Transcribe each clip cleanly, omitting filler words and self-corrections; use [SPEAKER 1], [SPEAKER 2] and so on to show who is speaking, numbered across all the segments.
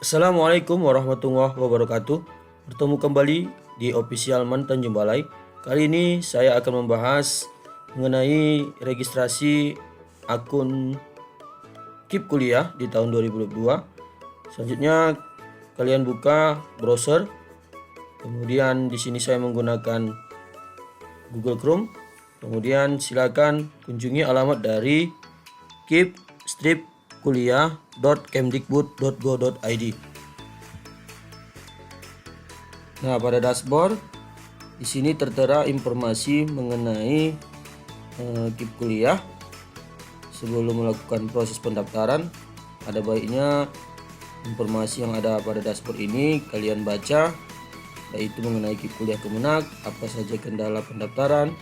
[SPEAKER 1] Assalamualaikum warahmatullahi wabarakatuh. Bertemu kembali di Official Mantan Jembalai. Kali ini saya akan membahas mengenai registrasi akun KIP kuliah di tahun 2022. Selanjutnya kalian buka browser. Kemudian di sini saya menggunakan Google Chrome. Kemudian silakan kunjungi alamat dari kip-kuliah.kemdikbud.go.id. Nah, pada dashboard di sini tertera informasi mengenai KIP kuliah. Sebelum melakukan proses pendaftaran, ada baiknya informasi yang ada pada dashboard ini kalian baca, yaitu mengenai KIP kuliah Kemenak, apa saja kendala pendaftaran.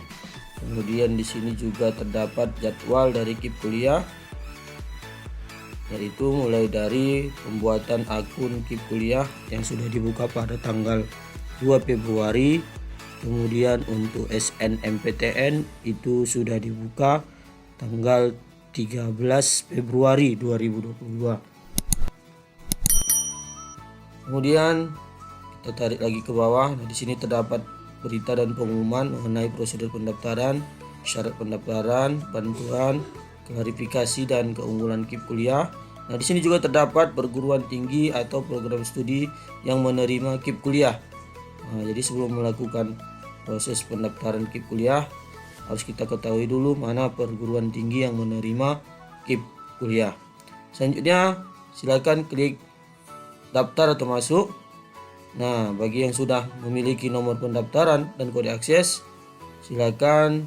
[SPEAKER 1] Kemudian di sini juga terdapat jadwal dari KIP kuliah, yaitu mulai dari pembuatan akun KIP kuliah yang sudah dibuka pada tanggal 2 Februari. Kemudian untuk SNMPTN itu sudah dibuka tanggal 13 Februari 2022. Kemudian kita tarik lagi ke bawah. Nah, di sini terdapat berita dan pengumuman mengenai prosedur pendaftaran, syarat pendaftaran, bantuan, klarifikasi dan keunggulan KIP kuliah. Nah, di sini juga terdapat perguruan tinggi atau program studi yang menerima KIP kuliah. Nah, jadi sebelum melakukan proses pendaftaran KIP kuliah harus kita ketahui dulu mana perguruan tinggi yang menerima KIP kuliah. Selanjutnya silakan klik daftar atau masuk. Nah, bagi yang sudah memiliki nomor pendaftaran dan kode akses, silakan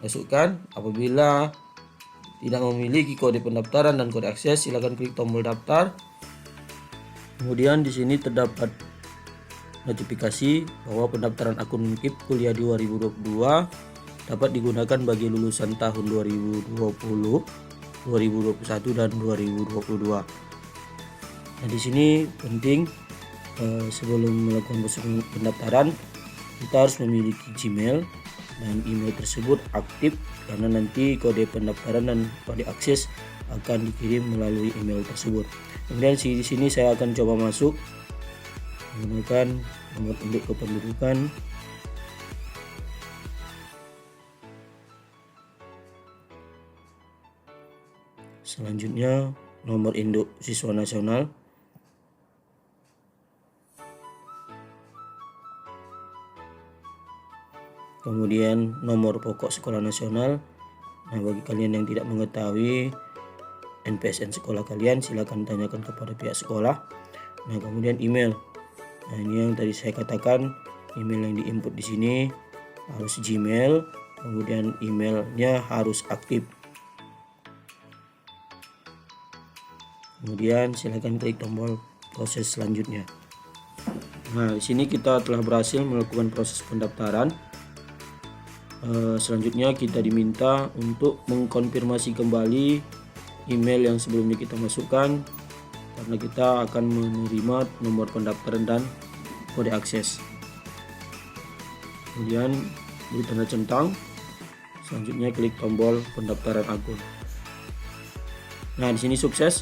[SPEAKER 1] masukkan. Apabila tidak memiliki kode pendaftaran dan kode akses, silakan klik tombol daftar. Kemudian di sini terdapat notifikasi bahwa pendaftaran akun KIP kuliah 2022 dapat digunakan bagi lulusan tahun 2020, 2021 dan 2022. Nah, di sini penting sebelum melakukan proses pendaftaran kita harus memiliki Gmail dan email tersebut aktif, karena nanti kode pendaftaran dan kode akses akan dikirim melalui email tersebut. Kemudian di sini saya akan coba masuk menggunakan nomor induk kependudukan. Selanjutnya nomor induk siswa nasional. Kemudian nomor pokok sekolah nasional. Nah, bagi kalian yang tidak mengetahui NPSN sekolah kalian, silakan tanyakan kepada pihak sekolah. Nah, kemudian email. Nah, ini yang tadi saya katakan, email yang diinput di sini harus Gmail, kemudian emailnya harus aktif. Kemudian silakan klik tombol proses selanjutnya. Nah, di sini kita telah berhasil melakukan proses pendaftaran. Selanjutnya kita diminta untuk mengkonfirmasi kembali email yang sebelumnya kita masukkan, karena kita akan menerima nomor pendaftaran dan kode akses. Kemudian beri tanda centang. Selanjutnya klik tombol pendaftaran akun. Nah, di sini sukses.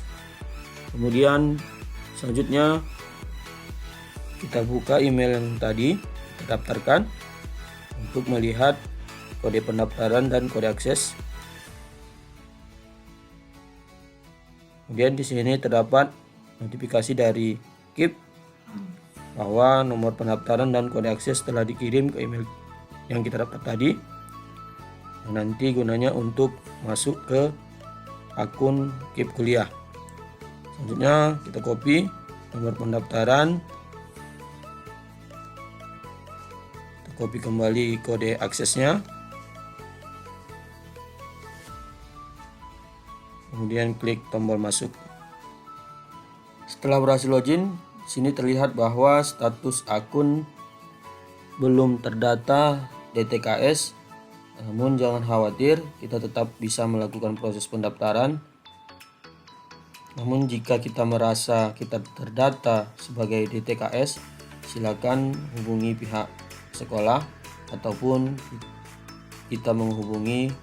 [SPEAKER 1] Kemudian selanjutnya kita buka email yang tadi kita daftarkan untuk melihat kode pendaftaran dan kode akses. Kemudian di sini terdapat notifikasi dari KIP bahwa nomor pendaftaran dan kode akses telah dikirim ke email yang kita dapat tadi. Nanti gunanya untuk masuk ke akun KIP kuliah. Selanjutnya kita copy nomor pendaftaran, kita copy kembali kode aksesnya. Kemudian klik tombol masuk. Setelah berhasil login, sini terlihat bahwa status akun belum terdata DTKS. Namun jangan khawatir, kita tetap bisa melakukan proses pendaftaran. Namun jika kita merasa kita terdata sebagai DTKS, silakan hubungi pihak sekolah ataupun kita menghubungi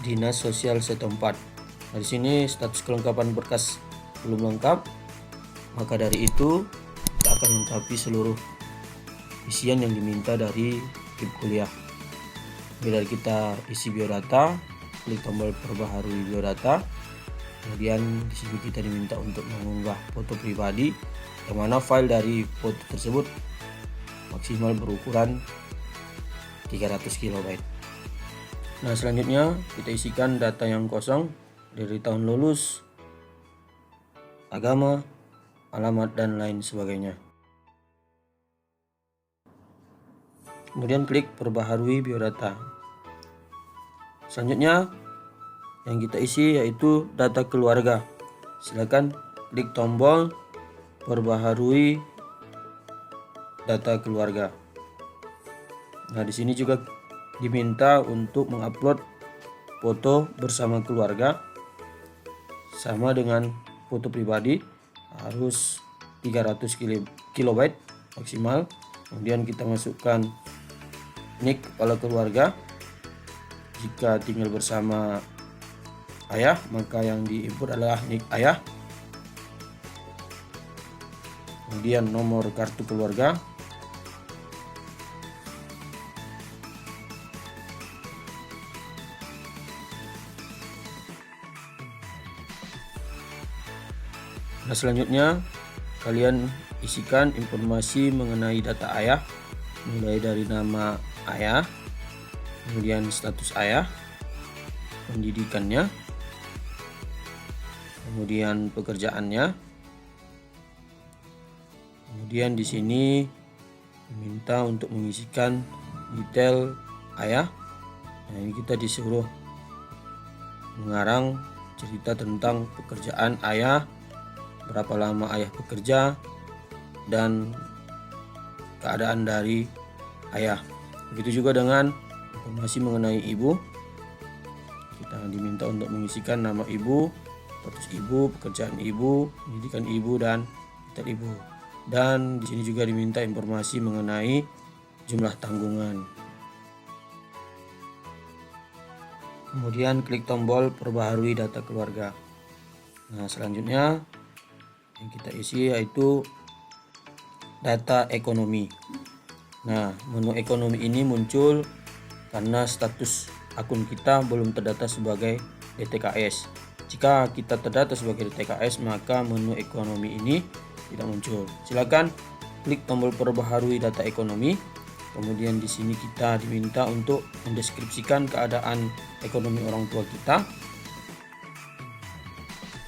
[SPEAKER 1] dinas sosial setempat. Nah, di sini status kelengkapan berkas belum lengkap. Maka dari itu kita akan melengkapi seluruh isian yang diminta dari KIP kuliah. Mulai dari kita isi biodata, klik tombol perbaharui biodata. Kemudian di sini kita diminta untuk mengunggah foto pribadi, yang mana file dari foto tersebut maksimal berukuran 300 KB. Nah, selanjutnya kita isikan data yang kosong dari tahun lulus, agama, alamat, dan lain sebagainya. Kemudian klik perbaharui biodata. Selanjutnya yang kita isi yaitu data keluarga. Silakan klik tombol perbaharui data keluarga. Nah, di sini juga diminta untuk mengupload foto bersama keluarga, sama dengan foto pribadi, harus 300 KB maksimal. Kemudian kita masukkan nik kepala keluarga. Jika tinggal bersama ayah, maka yang diinput adalah nik ayah. Kemudian nomor kartu keluarga. Nah, selanjutnya kalian isikan informasi mengenai data ayah, mulai dari nama ayah, kemudian status ayah, pendidikannya, kemudian pekerjaannya. Kemudian di sini diminta untuk mengisikan detail ayah. Nah, ini kita disuruh mengarang cerita tentang pekerjaan ayah, berapa lama ayah bekerja, dan keadaan dari ayah. Begitu juga dengan informasi mengenai ibu. Kita diminta untuk mengisikan nama ibu, status ibu, pekerjaan ibu, pendidikan ibu, dan detail ibu. Dan di sini juga diminta informasi mengenai jumlah tanggungan. Kemudian klik tombol perbaharui data keluarga. Nah, selanjutnya yang kita isi yaitu data ekonomi. Nah, menu ekonomi ini muncul karena status akun kita belum terdata sebagai DTKS. Jika kita terdata sebagai DTKS, maka menu ekonomi ini tidak muncul. Silakan klik tombol perbaharui data ekonomi. Kemudian di sini kita diminta untuk mendeskripsikan keadaan ekonomi orang tua kita.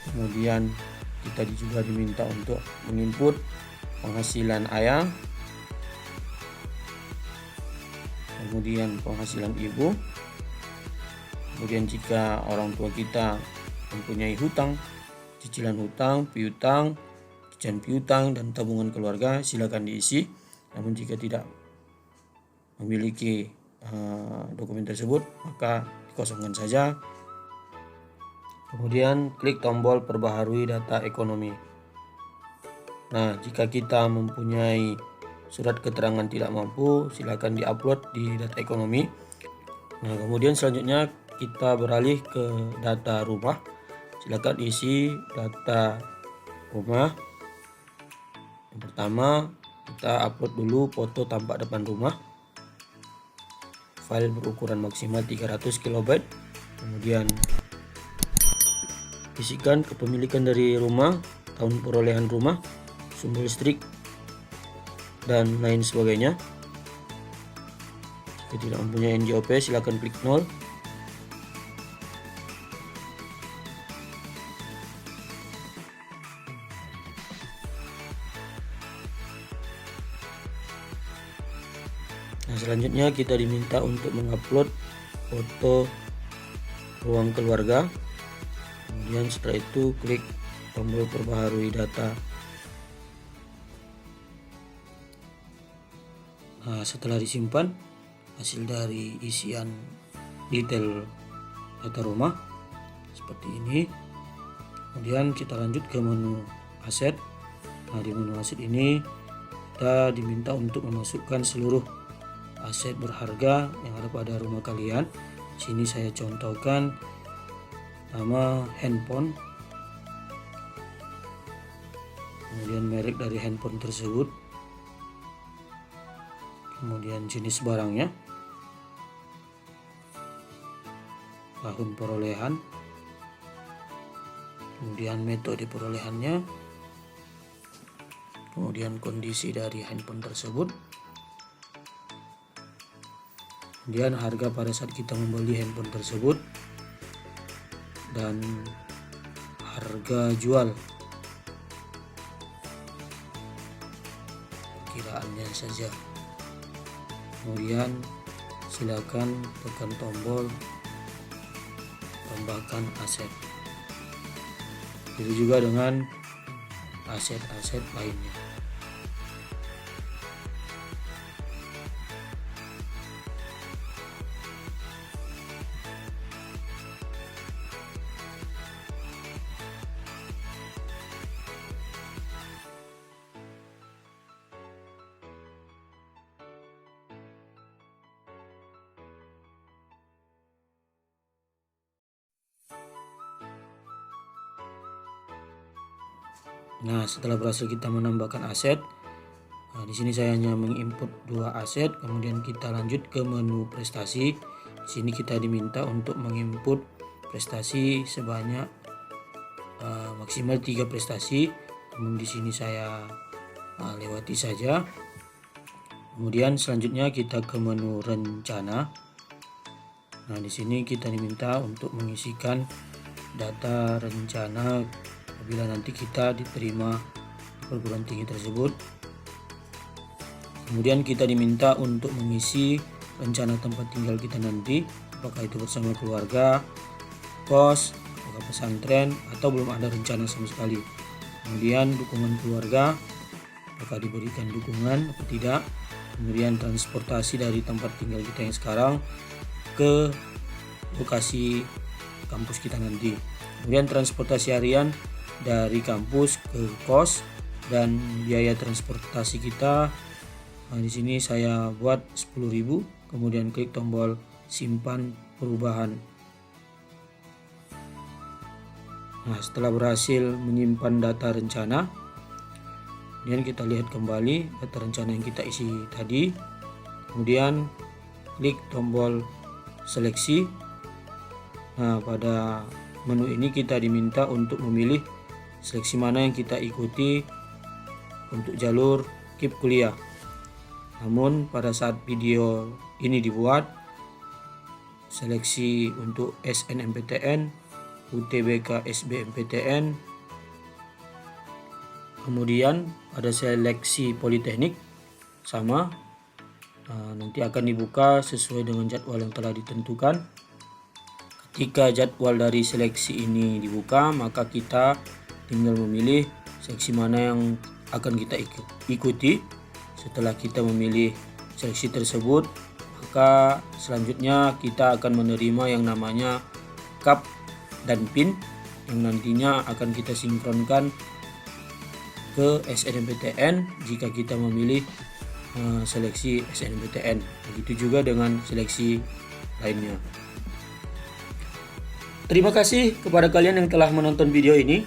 [SPEAKER 1] Kemudian kita juga diminta untuk menginput penghasilan ayah, kemudian penghasilan ibu. Kemudian jika orang tua kita mempunyai hutang, cicilan hutang, piutang, cicilan piutang, dan tabungan keluarga, silakan diisi. Namun jika tidak memiliki dokumen tersebut, maka dikosongkan saja. Kemudian klik tombol perbaharui data ekonomi. Nah, jika kita mempunyai surat keterangan tidak mampu, silakan diupload di data ekonomi. Nah, kemudian selanjutnya kita beralih ke data rumah. Silakan isi data rumah. Yang pertama, kita upload dulu foto tampak depan rumah. File berukuran maksimal 300 KB. Kemudian isikan kepemilikan dari rumah, tahun perolehan rumah, sumber listrik, dan lain sebagainya. Jika tidak mempunyai NJOP, silakan klik 0. Nah, selanjutnya kita diminta untuk mengupload foto ruang keluarga. Kemudian setelah itu klik tombol perbaharui data. Nah, setelah disimpan hasil dari isian detail data rumah seperti ini. Kemudian kita lanjut ke menu aset. Nah, di menu aset ini kita diminta untuk memasukkan seluruh aset berharga yang ada pada rumah kalian. Di sini saya contohkan nama handphone, kemudian merek dari handphone tersebut, kemudian jenis barangnya, tahun perolehan, kemudian metode perolehannya, kemudian kondisi dari handphone tersebut, kemudian harga pada saat kita membeli handphone tersebut, dan harga jual, kiraannya saja. Kemudian silakan tekan tombol tambahkan aset. Begitu juga dengan aset-aset lainnya. Nah, setelah berhasil kita menambahkan aset, di sini saya hanya menginput 2 aset, kemudian kita lanjut ke menu prestasi. Di sini kita diminta untuk menginput prestasi sebanyak maksimal 3 prestasi. Namun di sini saya lewati saja. Kemudian selanjutnya kita ke menu rencana. Nah, di sini kita diminta untuk mengisikan data rencana apabila nanti kita diterima di perguruan tinggi tersebut. Kemudian kita diminta untuk mengisi rencana tempat tinggal kita nanti, apakah itu bersama keluarga, kos, apakah pesantren, atau belum ada rencana sama sekali. Kemudian dukungan keluarga, apakah diberikan dukungan atau tidak. Kemudian transportasi dari tempat tinggal kita yang sekarang ke lokasi kampus kita nanti. Kemudian transportasi harian dari kampus ke kos dan biaya transportasi kita. Nah, di sini saya buat 10.000, kemudian klik tombol simpan perubahan. Nah, setelah berhasil menyimpan data rencana, kemudian kita lihat kembali data rencana yang kita isi tadi. Kemudian klik tombol seleksi. Nah, pada menu ini kita diminta untuk memilih seleksi mana yang kita ikuti untuk jalur KIP kuliah. Namun pada saat video ini dibuat, seleksi untuk SNMPTN, UTBK SBMPTN, kemudian ada seleksi Politeknik sama, nanti akan dibuka sesuai dengan jadwal yang telah ditentukan. Ketika jadwal dari seleksi ini dibuka, maka kita tinggal memilih seleksi mana yang akan kita ikuti. Setelah kita memilih seleksi tersebut, maka selanjutnya kita akan menerima yang namanya CAP dan PIN yang nantinya akan kita sinkronkan ke SNMPTN jika kita memilih seleksi SNMPTN. Begitu juga dengan seleksi lainnya. Terima kasih kepada kalian yang telah menonton video ini.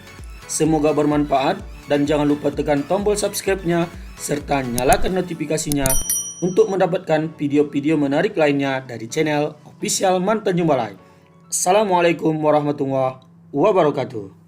[SPEAKER 1] Semoga bermanfaat dan jangan lupa tekan tombol subscribe-nya serta nyalakan notifikasinya untuk mendapatkan video-video menarik lainnya dari channel Official Mantan Jumbalai. Assalamualaikum warahmatullahi wabarakatuh.